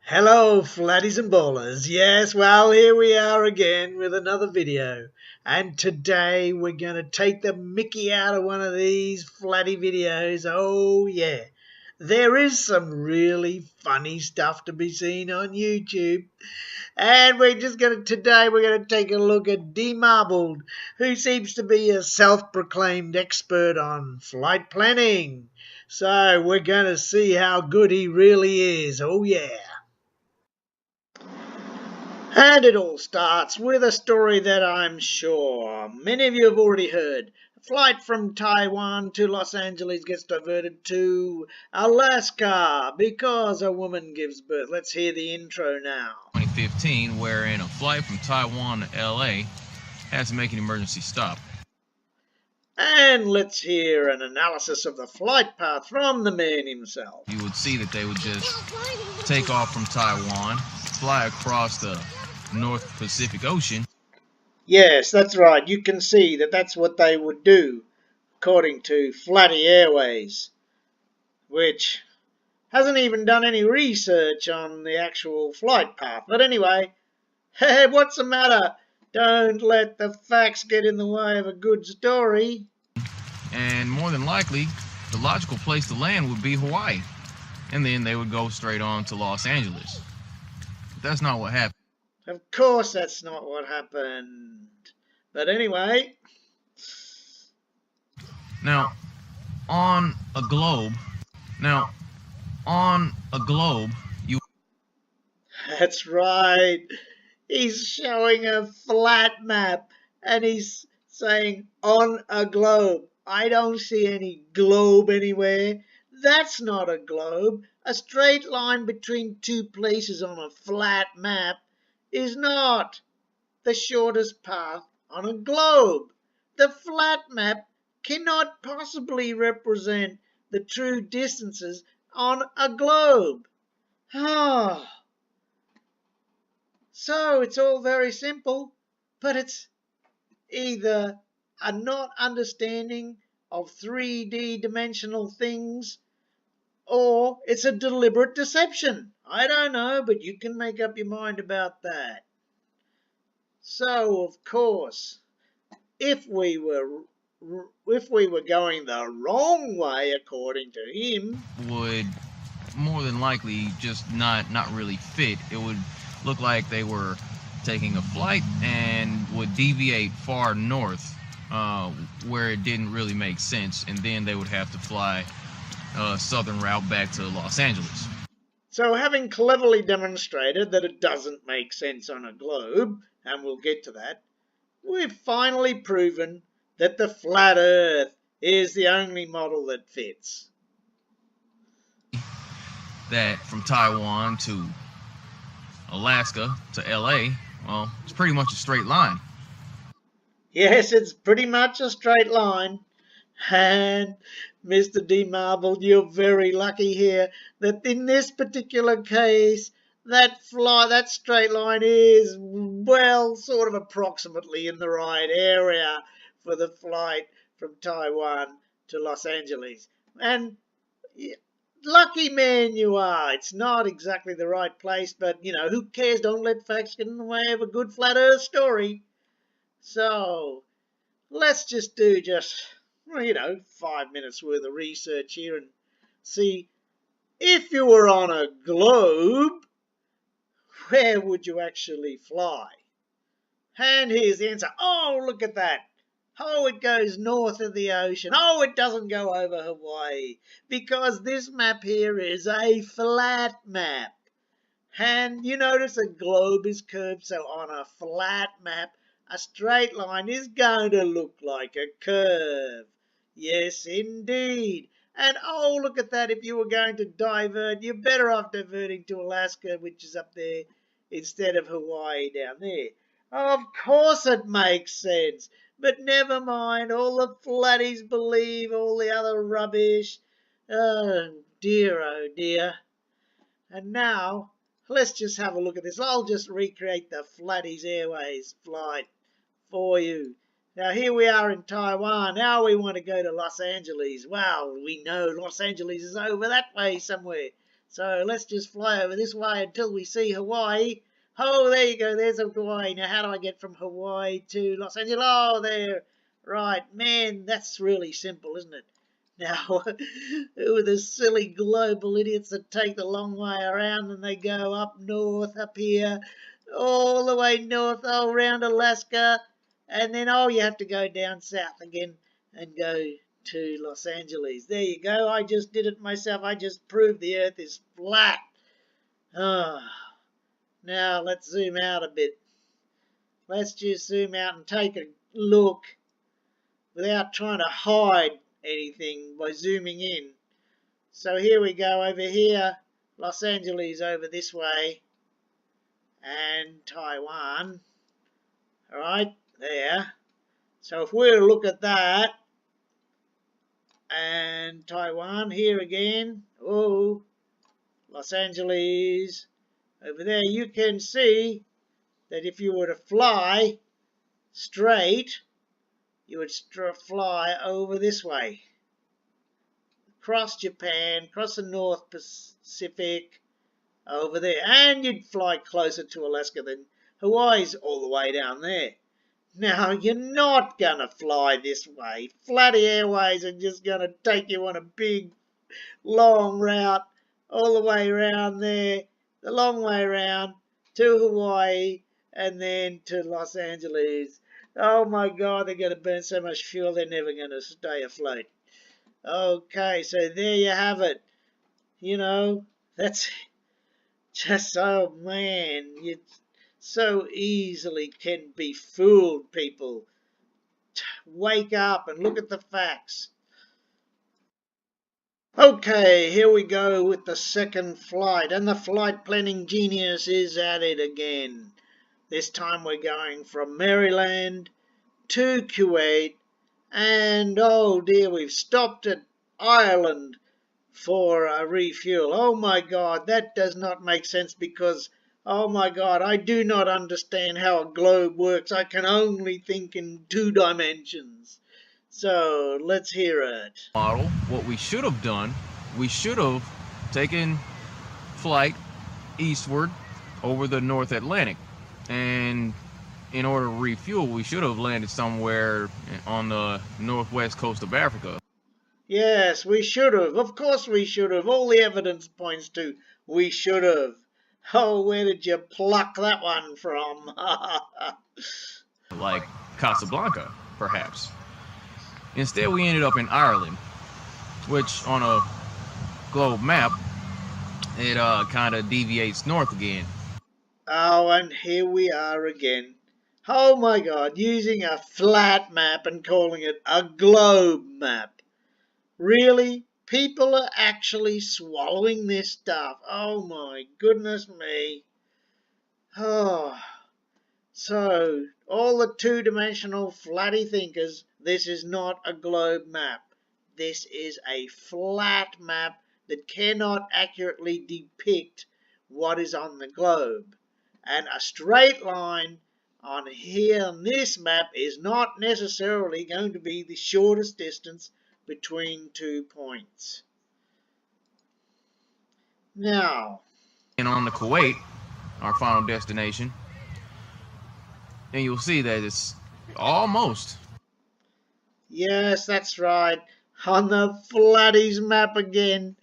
Hello, flatties and ballers. Yes, well, here we are again with another video. And today we're going to take the mickey out of one of these flatty videos. Oh, yeah. There is some really funny stuff to be seen on YouTube. And today we're going to take a look at D-Marbled, who seems to be a self-proclaimed expert on flight planning. So we're going to see how good he really is. Oh, yeah. And it all starts with a story that I'm sure many of you have already heard. A flight from Taiwan to Los Angeles gets diverted to Alaska because a woman gives birth. Let's hear the intro now. 2015, wherein a flight from Taiwan to LA has to make an emergency stop. And let's hear an analysis of the flight path from the man himself. You would see that they would just take off from Taiwan, fly across the North Pacific Ocean. Yes, that's right. You can see that that's what they would do, according to Flatty Airways, which hasn't even done any research on the actual flight path. But anyway, hey, what's the matter? Don't let the facts get in the way of a good story. And more than likely, the logical place to land would be Hawaii. And then they would go straight on to Los Angeles. But that's not what happened. Of course that's not what happened. But anyway. Now, on a globe, you... That's right. He's showing a flat map and he's saying on a globe. I don't see any globe anywhere. That's not a globe. A straight line between two places on a flat map is not the shortest path on a globe. The flat map cannot possibly represent the true distances on a globe. Ah. So it's all very simple, but it's either a not understanding of 3D dimensional things or it's a deliberate deception. I don't know, but you can make up your mind about that. So, of course, if we were going the wrong way, according to him, would more than likely just not really fit. It would look like they were taking a flight and would deviate far north where it didn't really make sense, and then they would have to fly a southern route back to Los Angeles. So having cleverly demonstrated that it doesn't make sense on a globe, and we'll get to that, we've finally proven that the flat Earth is the only model that fits. That from Taiwan to Alaska to LA, well, it's pretty much a straight line. Yes, it's pretty much a straight line. And Mr. D-Marbled, you're very lucky here that in this particular case, that straight line is, well, sort of approximately in the right area for the flight from Taiwan to Los Angeles. And lucky man you are. It's not exactly the right place, but, you know, who cares? Don't let facts get in the way of a good flat Earth story. So, let's just do 5 minutes worth of research here and see if you were on a globe, where would you actually fly? And here's the answer. Oh, look at that. Oh, it goes north of the ocean. Oh, it doesn't go over Hawaii because this map here is a flat map. And you notice a globe is curved, so on a flat map, a straight line is going to look like a curve. Yes, indeed. And oh, look at that. If you were going to divert, you're better off diverting to Alaska, which is up there, instead of Hawaii down there. Of course it makes sense. But never mind. All the flatties believe all the other rubbish. Oh, dear, oh, dear. And now, let's just have a look at this. I'll just recreate the Flatties Airways flight for you. Now here we are in Taiwan. Now we want to go to Los Angeles. Well, we know Los Angeles is over that way somewhere. So let's just fly over this way until we see Hawaii. Oh, there you go. There's Hawaii. Now, how do I get from Hawaii to Los Angeles? Oh, there. Right. Man, that's really simple, isn't it? Now, who are the silly global idiots that take the long way around and they go up north, up here, all the way north, all around Alaska, and then, oh, you have to go down south again and go to Los Angeles. There you go. I just did it myself. I just proved the Earth is flat. Oh. Now, let's zoom out a bit. Let's just zoom out and take a look without trying to hide anything by zooming in. So here we go over here, Los Angeles over this way, and Taiwan. All right, there. So if we were to look at that, and Taiwan here again, oh, Los Angeles over there, you can see that if you were to fly straight, you would fly over this way, across Japan, across the North Pacific, over there, and you'd fly closer to Alaska than Hawaii's all the way down there. Now, you're not going to fly this way. Flatty Airways are just going to take you on a big, long route all the way around there, the long way around to Hawaii, and then to Los Angeles. Oh my God, they're going to burn so much fuel, they're never going to stay afloat. Okay, so there you have it. You know, that's just, oh man, you so easily can be fooled, people. Wake up and look at the facts. Okay, here we go with the second flight, and the flight planning genius is at it again. This time we're going from Maryland to Kuwait, and oh dear, we've stopped at Ireland for a refuel. Oh my God, that does not make sense because, oh my God, I do not understand how a globe works. I can only think in 2 dimensions. So let's hear it. Model, what we should have done, we should have taken flight eastward over the North Atlantic, and in order to refuel, we should have landed somewhere on the northwest coast of Africa. Yes, we should have. Of course we should have. All the evidence points to we should have. Oh, where did you pluck that one from? Like Casablanca, perhaps. Instead, we ended up in Ireland, which on a globe map, it kind of deviates north again. Oh, and here we are again. Oh my God, using a flat map and calling it a globe map. Really? People are actually swallowing this stuff. Oh my goodness me. Oh. So, all the 2-dimensional flatty thinkers, this is not a globe map. This is a flat map that cannot accurately depict what is on the globe. And a straight line on here on this map is not necessarily going to be the shortest distance between 2 points. Now, And on the Kuwait, our final destination, and you'll see that it's almost. yes, that's right. On the Flatties map again,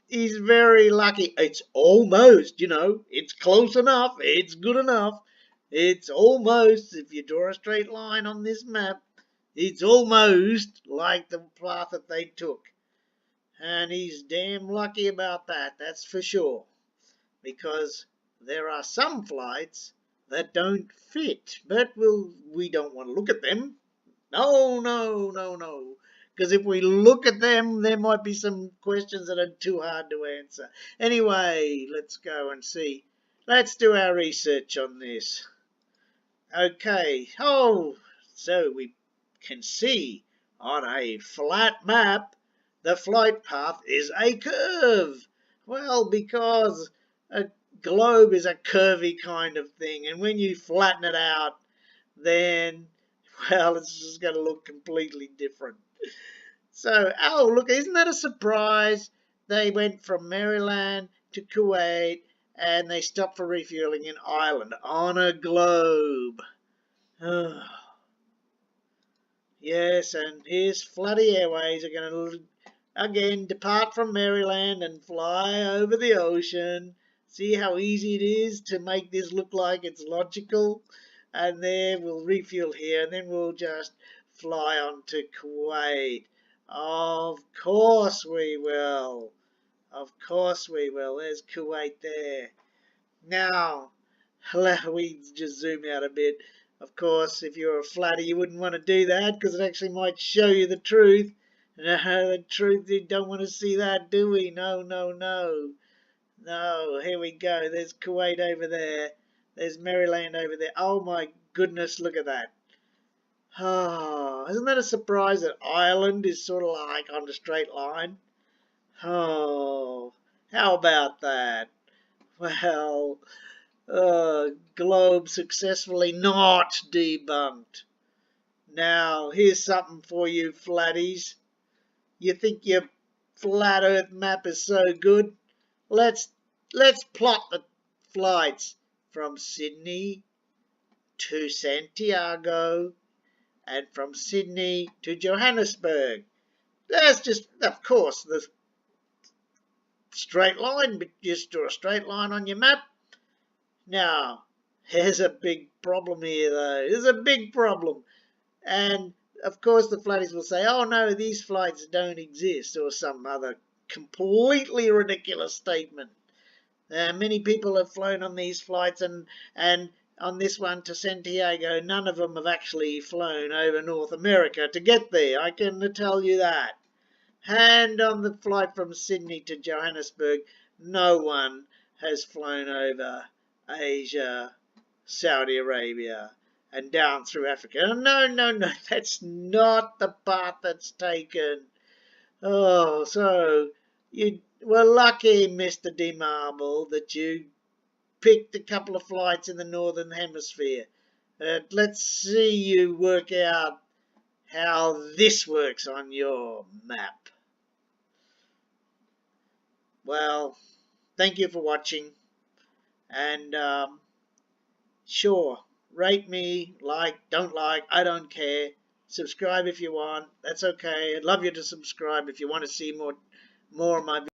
he's very lucky. It's almost, it's close enough. It's good enough. It's almost, if you draw a straight line on this map, it's almost like the path that they took. And he's damn lucky about that, that's for sure. Because there are some flights that don't fit, but we don't want to look at them. No. Because if we look at them, there might be some questions that are too hard to answer. Anyway, let's go and see. Let's do our research on this. Okay. Oh, so we can see on a flat map, the flight path is a curve. Well, because a globe is a curvy kind of thing, and when you flatten it out, then, well, it's just going to look completely different. So, oh, look, isn't that a surprise? they went from Maryland to Kuwait, and they stopped for refueling in Ireland on a globe. Yes, and here's Floody Airways are going to again depart from Maryland and fly over the ocean. See how easy it is to make this look like it's logical? And then we'll refuel here, and then we'll just fly on to Kuwait. Of course we will. Of course we will. There's Kuwait there. Now, we just zoom out a bit. Of course, if you're a flatty, you wouldn't want to do that because it actually might show you the truth. The truth, you don't want to see that, do we? No, no, no. No, here we go. There's Kuwait over there. There's Maryland over there. Oh my goodness, look at that. Oh, isn't that a surprise that Ireland is sort of like on a straight line? Oh, how about that? Well, globe successfully not debunked. Now, here's something for you flatties. You think your flat earth map is so good? Let's plot the flights from Sydney to Santiago and from Sydney to Johannesburg. That's just, of course, the straight line, but just draw a straight line on your map. Now, there's a big problem here, though. There's a big problem. And, of course, the flatties will say, oh, no, these flights don't exist, or some other completely ridiculous statement. Many people have flown on these flights, and on this one to Santiago, none of them have actually flown over North America to get there. I can tell you that. And on the flight from Sydney to Johannesburg, no one has flown over Asia, Saudi Arabia, and down through Africa. No, no, no, that's not the path that's taken. Oh, so you were lucky, Mr. D. Marble, that you picked a couple of flights in the Northern Hemisphere. Let's see you work out how this works on your map. Well, thank you for watching. And sure, rate me, don't like, I don't care. Subscribe if you want, that's okay. I'd love you to subscribe if you want to see more of my videos.